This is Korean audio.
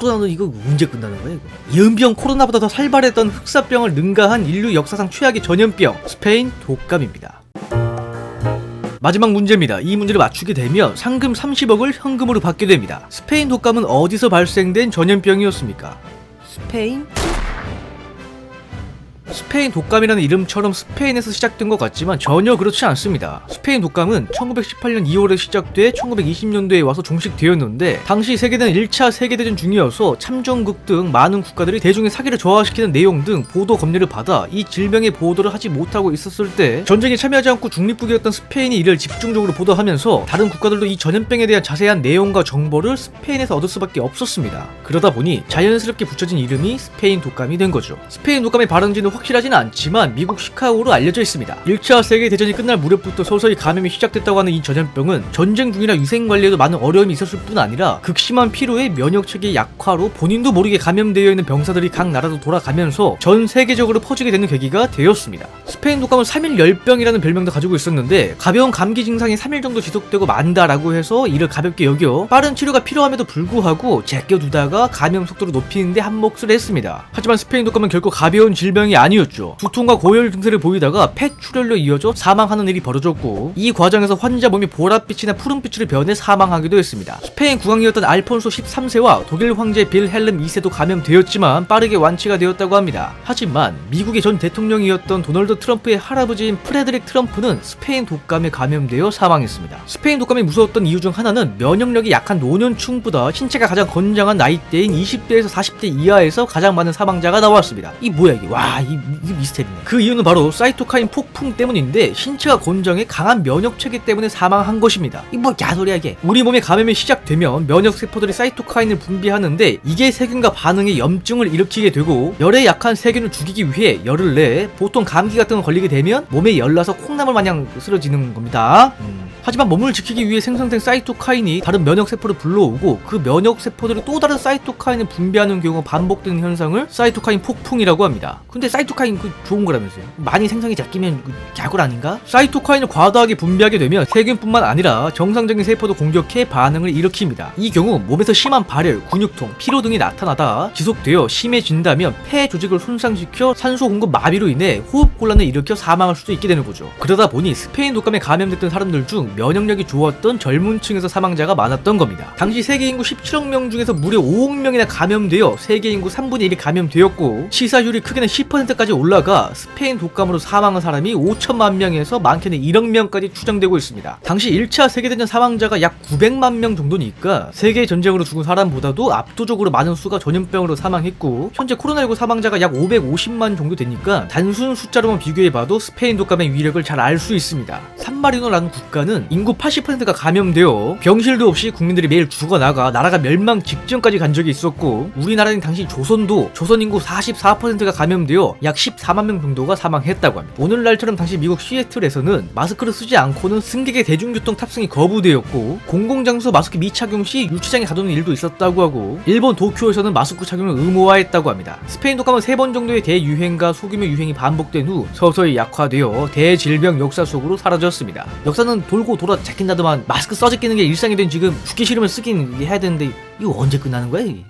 코로나는 이거 언제 끝나는 거야 이거? 이은병 코로나보다 더 살벌했던 흑사병을 능가한 인류 역사상 최악의 전염병 스페인 독감입니다. 마지막 문제입니다. 이 문제를 맞추게 되면 상금 30억을 현금으로 받게 됩니다. 스페인 독감은 어디서 발생된 전염병이었습니까? 스페인 독감이라는 이름처럼 스페인에서 시작된 것 같지만 전혀 그렇지 않습니다. 스페인 독감은 1918년 2월에 시작돼 1920년도에 와서 종식되었는데 당시 세계대는 1차 세계대전 중이어서 참전국 등 많은 국가들이 대중의 사기를 저하시키는 내용 등 보도 검열을 받아 이 질병의 보도를 하지 못하고 있었을 때 전쟁에 참여하지 않고 중립국이었던 스페인이 이를 집중적으로 보도하면서 다른 국가들도 이 전염병에 대한 자세한 내용과 정보를 스페인에서 얻을 수밖에 없었습니다. 그러다 보니 자연스럽게 붙여진 이름이 스페인 독감이 된 거죠. 스페인 독감의 발원지는 확실하지는 않지만 미국 시카고로 알려져 있습니다. 1차 세계대전이 끝날 무렵부터 서서히 감염이 시작됐다고 하는 이 전염병은 전쟁 중이라 위생 관리에도 많은 어려움이 있었을 뿐 아니라 극심한 피로에 면역체계의 약화로 본인도 모르게 감염되어 있는 병사들이 각 나라로 돌아가면서 전 세계적으로 퍼지게 되는 계기가 되었습니다. 스페인 독감은 3일 열병이라는 별명도 가지고 있었는데 가벼운 감기 증상이 3일 정도 지속되고 만다라고 해서 이를 가볍게 여겨 빠른 치료가 필요함에도 불구하고 제껴두다가 감염 속도를 높이는데 한몫을 했습니다. 하지만 스페인 독감은 결코 가벼운 질병이 아니었죠. 두통과 고열 증세를 보이다가 폐출혈로 이어져 사망하는 일이 벌어졌고 이 과정에서 환자 몸이 보랏빛이나 푸른빛으로 변해 사망하기도 했습니다. 스페인 국왕이었던 알폰소 13세와 독일 황제 빌헬름 2세도 감염되었지만 빠르게 완치가 되었다고 합니다. 하지만 미국의 전 대통령이었던 도널드 트럼프의 할아버지인 프레드릭 트럼프는 스페인 독감에 감염되어 사망했습니다. 스페인 독감이 무서웠던 이유 중 하나는 면역력이 약한 노년층보다 신체가 가장 건장한 나이대인 20대에서 40대 이하에서 가장 많은 사망자가 나왔습니다. 이 뭐야 이게? 와, 이 미스테리네. 그 이유는 바로 사이토카인 폭풍 때문인데 신체가 건장해 강한 면역체계 때문에 사망한 것입니다. 이 뭐 야소리야 이게. 우리 몸에 감염이 시작되면 면역세포들이 사이토카인을 분비하는데 이게 세균과 반응해 염증을 일으키게 되고 열에 약한 세균을 죽이기 위해 열을 내 보통 감기 같은 거 걸리게 되면 몸에 열나서 콩나물 마냥 쓰러지는 겁니다. 하지만 몸을 지키기 위해 생성된 사이토카인이 다른 면역세포를 불러오고 그 면역세포들이 또 다른 사이토카인을 분비하는 경우가 반복되는 현상을 사이토카인 폭풍이라고 합니다. 근데 사이토카인 그 좋은 거라면서요. 많이 생성이 잡히면 그 약골 아닌가? 사이토카인을 과다하게 분비하게 되면 세균뿐만 아니라 정상적인 세포도 공격해 반응을 일으킵니다. 이 경우 몸에서 심한 발열, 근육통, 피로 등이 나타나다 지속되어 심해진다면 폐 조직을 손상시켜 산소 공급 마비로 인해 호흡곤란을 일으켜 사망할 수도 있게 되는 거죠. 그러다 보니 스페인 독감에 감염됐던 사람들 중 면역력이 좋았던 젊은 층에서 사망자가 많았던 겁니다. 당시 세계 인구 17억 명 중에서 무려 5억 명이나 감염되어 세계 인구 3분의 1이 감염되었고 치사율이 크게는 10%까지 올라가 스페인 독감으로 사망한 사람이 5천만 명에서 많게는 1억 명까지 추정되고 있습니다. 당시 1차 세계대전 사망자가 약 900만 명 정도니까 세계 전쟁으로 죽은 사람보다도 압도적으로 많은 수가 전염병으로 사망했고 현재 코로나19 사망자가 약 550만 정도 되니까 단순 숫자로만 비교해봐도 스페인 독감의 위력을 잘 알 수 있습니다. 산마리노라는 국가는 인구 80%가 감염되어 병실도 없이 국민들이 매일 죽어나가 나라가 멸망 직전까지 간 적이 있었고 우리나라는 당시 조선도 조선 인구 44%가 감염되어 약 14만 명 정도가 사망했다고 합니다. 오늘날처럼 당시 미국 시애틀에서는 마스크를 쓰지 않고는 승객의 대중교통 탑승이 거부되었고 공공장소 마스크 미착용 시 유치장에 가두는 일도 있었다고 하고 일본 도쿄에서는 마스크 착용을 의무화했다고 합니다. 스페인 독감은 3번 정도의 대유행과 소규모 유행이 반복된 후 서서히 약화되어 대질병 역사 속으로 사라졌습니다. 역사는 돌고 돌아 잡힌다더만 마스크 써제끼는 게 일상이 된 지금 죽기 싫으면 쓰긴 해야 되는데 이거 언제 끝나는 거야 이게?